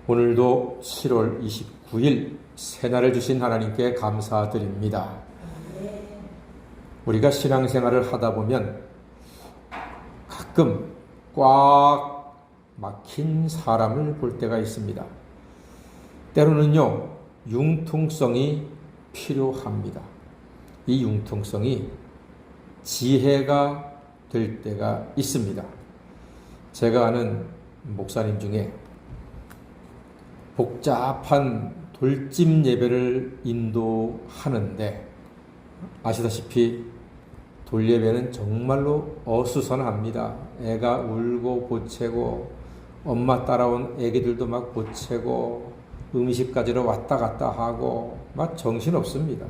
오늘도 7월 29일 새날을 주신 하나님께 감사드립니다. 우리가 신앙생활을 하다 보면 가끔 꽉 막힌 사람을 볼 때가 있습니다. 때로는요, 융통성이 필요합니다. 이 융통성이 지혜가 될 때가 있습니다. 제가 아는 목사님 중에 복잡한 돌짐 예배를 인도하는데 아시다시피 돌예배는 정말로 어수선합니다. 애가 울고 보채고 엄마 따라온 애기들도 막 보채고 음식 가지러 왔다 갔다 하고 막 정신없습니다.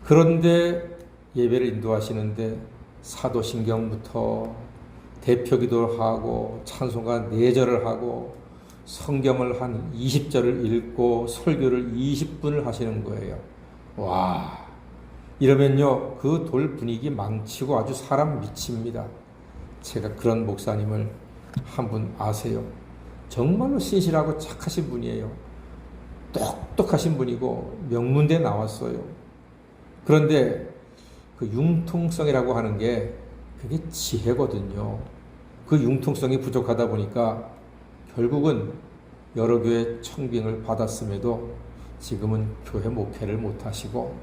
그런데 예배를 인도하시는데 사도신경부터 대표기도를 하고 찬송가 4절을 하고 성경을 한 20절을 읽고 설교를 20분을 하시는 거예요. 와, 이러면요, 그 돌 분위기 망치고 아주 사람 미칩니다. 제가 그런 목사님을 한 분 아세요. 정말로 신실하고 착하신 분이에요. 똑똑하신 분이고 명문대 나왔어요. 그런데 그 융통성이라고 하는 게 그게 지혜거든요. 그 융통성이 부족하다 보니까 결국은 여러 교회 청빙을 받았음에도 지금은 교회 목회를 못하시고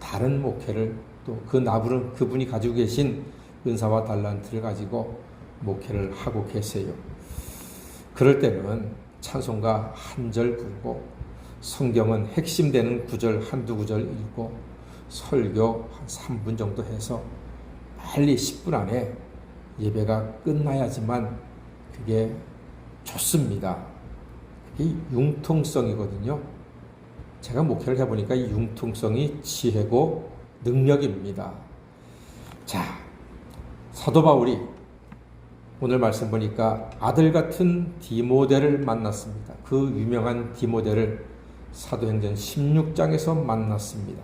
다른 목회를 또 그 나부른 그분이 가지고 계신 은사와 달란트를 가지고 목회를 하고 계세요. 그럴 때는 찬송가 한 절 부르고 성경은 핵심되는 구절 한두 구절 읽고 설교 한 3분 정도 해서 빨리 10분 안에 예배가 끝나야지만 그게 좋습니다. 그게 융통성이거든요. 제가 목회를 해보니까 이 융통성이 지혜고 능력입니다. 자, 사도 바울이 오늘 말씀 보니까 아들 같은 디모데를 만났습니다. 그 유명한 디모데를 사도행전 16장에서 만났습니다.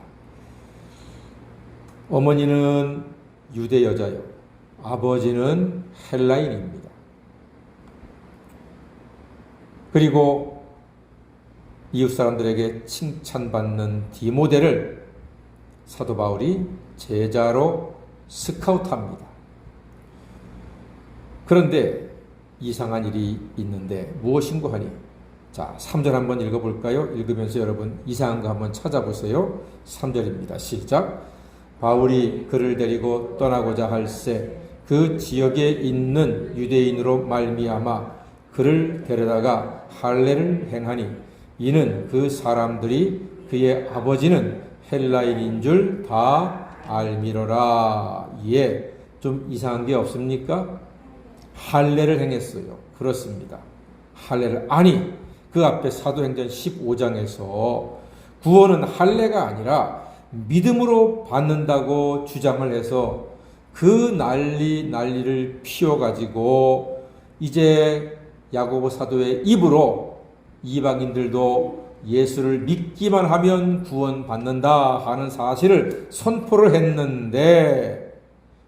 어머니는 유대 여자요, 아버지는 헬라인입니다. 그리고 이웃 사람들에게 칭찬받는 디모데를 사도 바울이 제자로 스카우트합니다. 그런데 이상한 일이 있는데 무엇인고 하니, 자, 3절 한번 읽어볼까요? 읽으면서 여러분 이상한 거 한번 찾아보세요. 3절입니다. 시작. 바울이 그를 데리고 떠나고자 할새 그 지역에 있는 유대인으로 말미암아 그를 데려다가 할례를 행하니 이는 그 사람들이 그의 아버지는 헬라인인 줄 다 알미러라. 예, 좀 이상한 게 없습니까? 할례를 행했어요. 그렇습니다. 할례를, 아니 그 앞에 사도행전 15장에서 구원은 할례가 아니라 믿음으로 받는다고 주장을 해서 그 난리를 피워가지고 이제 야고보 사도의 입으로 이방인들도 예수를 믿기만 하면 구원받는다 하는 사실을 선포를 했는데,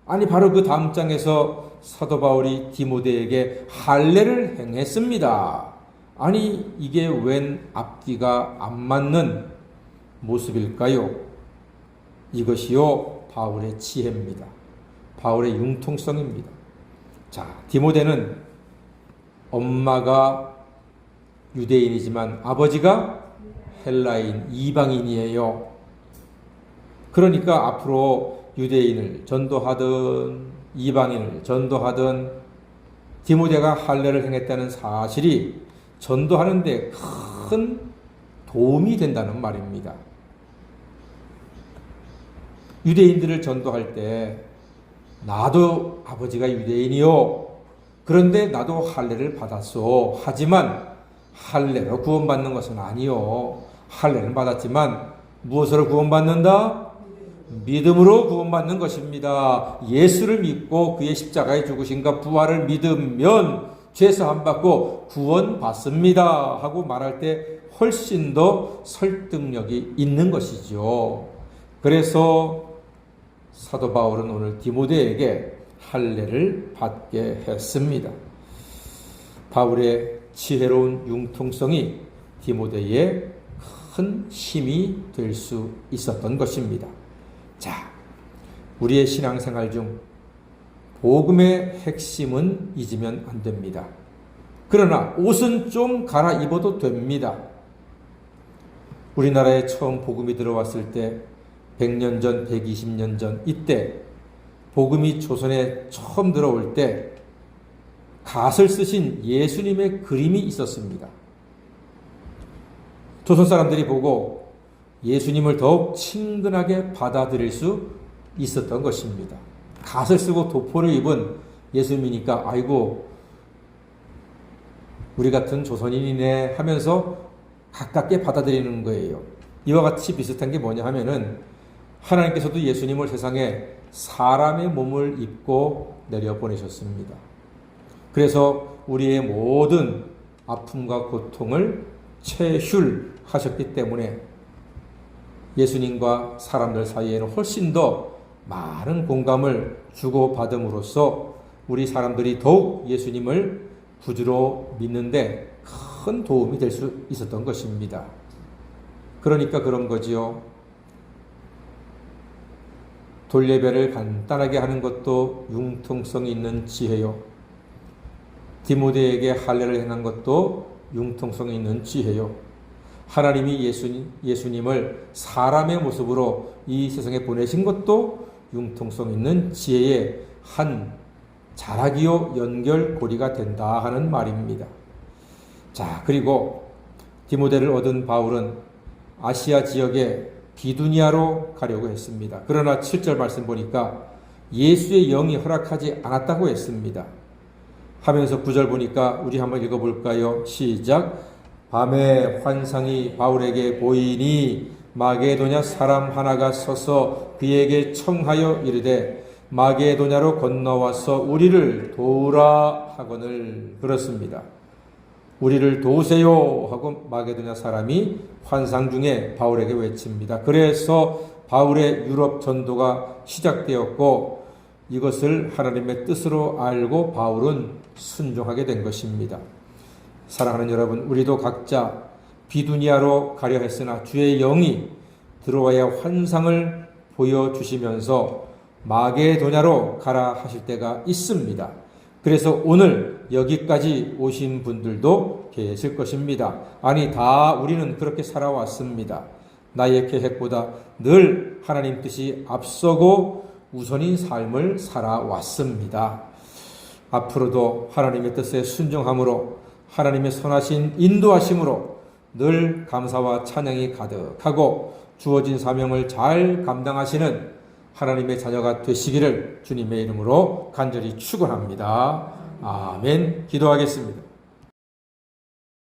아니 바로 그 다음 장에서 사도 바울이 디모데에게 할례를 행했습니다. 아니 이게 웬 앞뒤가 안 맞는 모습일까요? 이것이요 바울의 지혜입니다. 바울의 융통성입니다. 자, 디모데는 엄마가 유대인이지만 아버지가 헬라인 이방인이에요. 그러니까 앞으로 유대인을 전도하든 이방인을 전도하든 디모데가 할례를 행했다는 사실이 전도하는 데 큰 도움이 된다는 말입니다. 유대인들을 전도할 때 나도 아버지가 유대인이요, 그런데 나도 할례를 받았소. 하지만 할례로 구원받는 것은 아니요. 할례를 받았지만 무엇으로 구원받는다? 믿음으로 구원받는 것입니다. 예수를 믿고 그의 십자가에 죽으심과 부활을 믿으면 죄사함 받고 구원받습니다 하고 말할 때 훨씬 더 설득력이 있는 것이죠. 그래서 사도 바울은 오늘 디모데에게 할례를 받게 했습니다. 바울의 지혜로운 융통성이 디모데의 큰 힘이 될 수 있었던 것입니다. 자, 우리의 신앙생활 중 복음의 핵심은 잊으면 안 됩니다. 그러나 옷은 좀 갈아입어도 됩니다. 우리나라에 처음 복음이 들어왔을 때 100년 전, 120년 전 이때 복음이 조선에 처음 들어올 때 갓을 쓰신 예수님의 그림이 있었습니다. 조선 사람들이 보고 예수님을 더욱 친근하게 받아들일 수 있었던 것입니다. 갓을 쓰고 도포를 입은 예수님이니까 아이고 우리 같은 조선인이네 하면서 가깝게 받아들이는 거예요. 이와 같이 비슷한 게 뭐냐 하면은 하나님께서도 예수님을 세상에 사람의 몸을 입고 내려보내셨습니다. 그래서 우리의 모든 아픔과 고통을 체휼하셨기 때문에 예수님과 사람들 사이에는 훨씬 더 많은 공감을 주고받음으로써 우리 사람들이 더욱 예수님을 구주로 믿는데 큰 도움이 될 수 있었던 것입니다. 그러니까 그런 거지요. 돌예배를 간단하게 하는 것도 융통성이 있는 지혜요. 디모데에게 할례를 행한 것도 융통성이 있는 지혜요. 하나님이 예수님을 사람의 모습으로 이 세상에 보내신 것도 융통성 있는 지혜의 한 자라기요 연결고리가 된다 하는 말입니다. 자, 그리고 디모데를 얻은 바울은 아시아 지역의 비두니아로 가려고 했습니다. 그러나 7절 말씀 보니까 예수의 영이 허락하지 않았다고 했습니다. 하면서 9절 보니까 우리 한번 읽어볼까요? 시작. 밤에 환상이 바울에게 보이니 마게도냐 사람 하나가 서서 그에게 청하여 이르되 마게도냐로 건너와서 우리를 도우라 하거늘. 그렇습니다. 우리를 도우세요 하고 마게도냐 사람이 환상 중에 바울에게 외칩니다. 그래서 바울의 유럽 전도가 시작되었고 이것을 하나님의 뜻으로 알고 바울은 순종하게 된 것입니다. 사랑하는 여러분, 우리도 각자 비두니아로 가려 했으나 주의 영이 들어와야 환상을 보여주시면서 마게도냐로 가라 하실 때가 있습니다. 그래서 오늘 여기까지 오신 분들도 계실 것입니다. 아니, 다 우리는 그렇게 살아왔습니다. 나의 계획보다 늘 하나님 뜻이 앞서고 우선인 삶을 살아왔습니다. 앞으로도 하나님의 뜻에 순종함으로 하나님의 선하신 인도하심으로 늘 감사와 찬양이 가득하고 주어진 사명을 잘 감당하시는 하나님의 자녀가 되시기를 주님의 이름으로 간절히 축원합니다. 아멘. 기도하겠습니다.